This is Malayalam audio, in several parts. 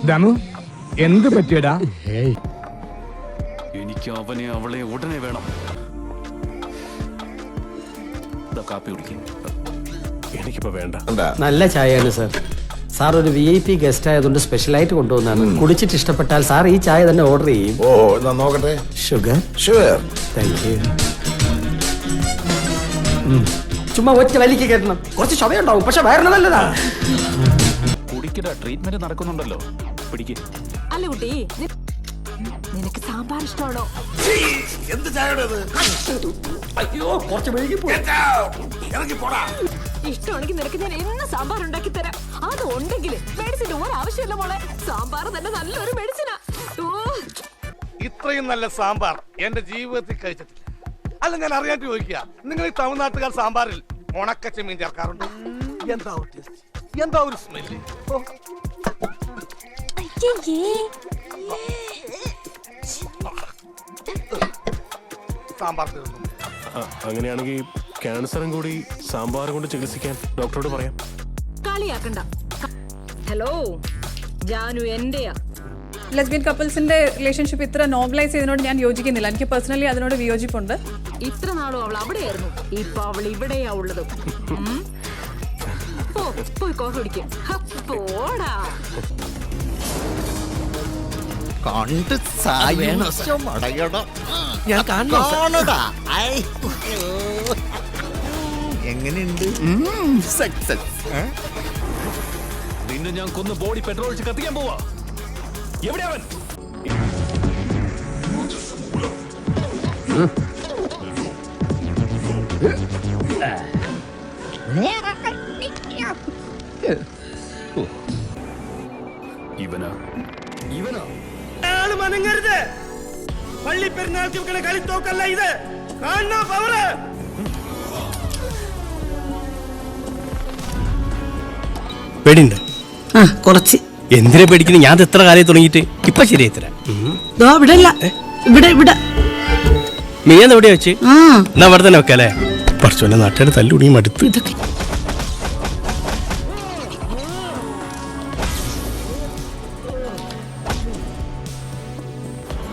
ദമു എന്ത് പറ്റിയടാ? എനിക്ക് അവനെ അവളെ ഉടനെ വേണം. കാപ്പി കുടിക്കും. എനിക്കിപ്പോ വേണ്ട. നല്ല ചായയാണ് സാർ. സാർ ഒരു VIP ഗസ്റ്റ് ആയതുകൊണ്ട് സ്പെഷ്യലായിട്ട് കൊണ്ടുവന്നാണ്. കുടിച്ചിട്ട് ഇഷ്ടപ്പെട്ടാൽ സാർ ഈ ചായ തന്നെ ഓർഡർ ചെയ്യും. ഓ എന്നാ നോക്കട്ടെ. ഷുഗർ? ഷുഗർ. Thank you. ചുമ്മാ ഒറ്റ വലിക്ക് കയറ്റണം. കുറച്ച് ചുമയുണ്ടാവും, പക്ഷെ വയറിന് നല്ലതാ. കുടിക്കടാ, ട്രീറ്റ്മെന്റ് നടക്കുന്നുണ്ടല്ലോ. പിടിക്ക്. അല്ല കുട്ടി, നിനക്ക് സാമ്പാർ ഇഷ്ടമാണോ? എന്ത് ചായയുടേത്? അയ്യോ കുറച്ച് വൈകി പോയി. ഇഷ്ടമാണെങ്കിൽ നിനക്ക് ഞാൻ എന്ന് സാമ്പാർ ഉണ്ടാക്കി തരാം. അത് ഉണ്ടെങ്കിൽ മെഡിസിൻ ഒരാവശ്യമില്ല മോളെ. സാമ്പാർ തന്നെ നല്ലൊരു മെഡിസിനാ. ഇത്രയും നല്ല സാമ്പാർ എന്റെ ജീവിതത്തിൽ കഴിച്ചിട്ടില്ല. അല്ല, ഞാൻ അറിയാൻ ചോദിക്കുക, നിങ്ങൾ ഈ തമിഴ്നാട്ടുകാർ സാമ്പാറിൽ ഉണക്കച്ചമീൻ ചേർക്കാറുണ്ട്? എന്താ ഒരു ടേസ്റ്റ്, എന്താ ഒരു സ്മെല്ല്. സാമ്പാർ തീർന്നു. അങ്ങനെയാണെങ്കിൽ ക്യാൻസറും കൂടി സാമ്പാർ കൊണ്ട് ചികിത്സിക്കാൻ ഡോക്ടറോട് പറയാം. കളിയാക്കണ്ട. ഹലോ, ജാനു എന്റെയാ. ലെസ്ബിയൻ കപ്പിൾസിന്റെ റിലേഷൻഷിപ്പ് ഇത്ര നോർമലൈസ് ചെയ്തതിനോട് ഞാൻ യോജിക്കുന്നില്ല. എനിക്ക് പേഴ്സണലി അതിനോട് വിയോജിപ്പുണ്ട്. ഇത്ര നാളും അവൾ അവിടെയായിരുന്നു, ഇപ്പൊ അവൾ ഇവിടെയാ ഉള്ളത്. പോയി കോഫി കുടിക്കും. പോടാ. കണ്ട് ഞാൻ കാണടാ. എങ്ങനെയുണ്ട്? സക്സസ്. നിന്നെ ഞാൻ കൊന്ന് ബോഡി പെട്രോൾ ഒഴിച്ച് കത്തിക്കാൻ പോവാ. എവിടെ അവൻ? ഇവനാ ഇവനാ മനങ്ങരുത്. പള്ളി പെരുന്നാൾക്ക് കളിത്തോക്കല്ല ഇത്. കാണണോ പവറ്? പേടിയുണ്ട്? കുറച്ച്. എന്തിനാ പേടിക്കുന്നത്? ഞാൻ എത്ര കാലം തുടങ്ങിയിട്ട് ഇപ്പൊ ശരിയായി തരാം. ഇവിടെ മീൻ എവിടെയാ വെച്ച്? എന്നാ അവിടെ തന്നെ വെക്കാല്ലേ? പറച്ചോന്റെ നാട്ടുകാർ തല്ലുടിയും അടുത്ത്.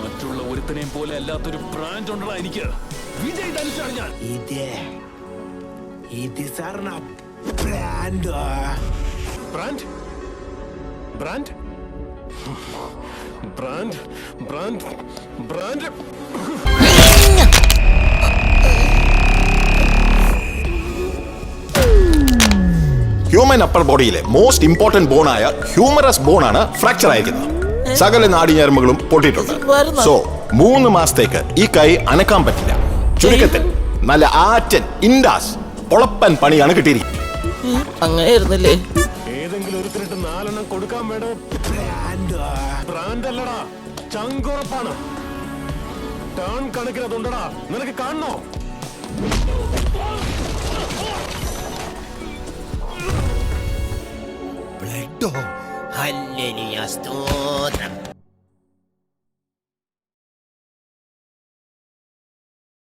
മറ്റുള്ള ഒരുത്തനെയും പോലെ അല്ലാത്തൊരു ബ്രാൻഡ് ഉണ്ടോ എനിക്ക്. വിജയ് ധനുഷാണ് ഞാൻ. Brand brand brand brand brand human upper ബോഡിയിലെ മോസ്റ്റ് ഇമ്പോർട്ടന്റ് ബോണായ ഹ്യൂമറസ് ബോണാണ് ഫ്രാക്ചർ ആയിരിക്കുന്നത്. സകല നാടിഞരമ്പുകളും പൊട്ടിയിട്ടുണ്ട്. സോ 3 മാസത്തേക്ക് ഈ കൈ അനക്കാൻ പറ്റില്ല. ചുരുക്കത്തിൽ നല്ല ആറ്റൻ ഇൻഡാസ് പൊളപ്പൻ പണിയാണ് കിട്ടിയിരിക്കുന്നത്. അങ്ങനെയായിരുന്നല്ലേ? ഏതെങ്കിലും ഒരുത്തിനിട്ട് 4 എണ്ണം കൊടുക്കാൻ വേണം. ബ്രാൻഡ് അല്ലടാ, ചങ്കുറപ്പാണ്. ടേൺ കണക്കിന് അതുണ്ടടാ. നിനക്ക് കാണണോ? ബ്ലഡോ? ഹല്ലേലൂയ, സ്തോത്രം.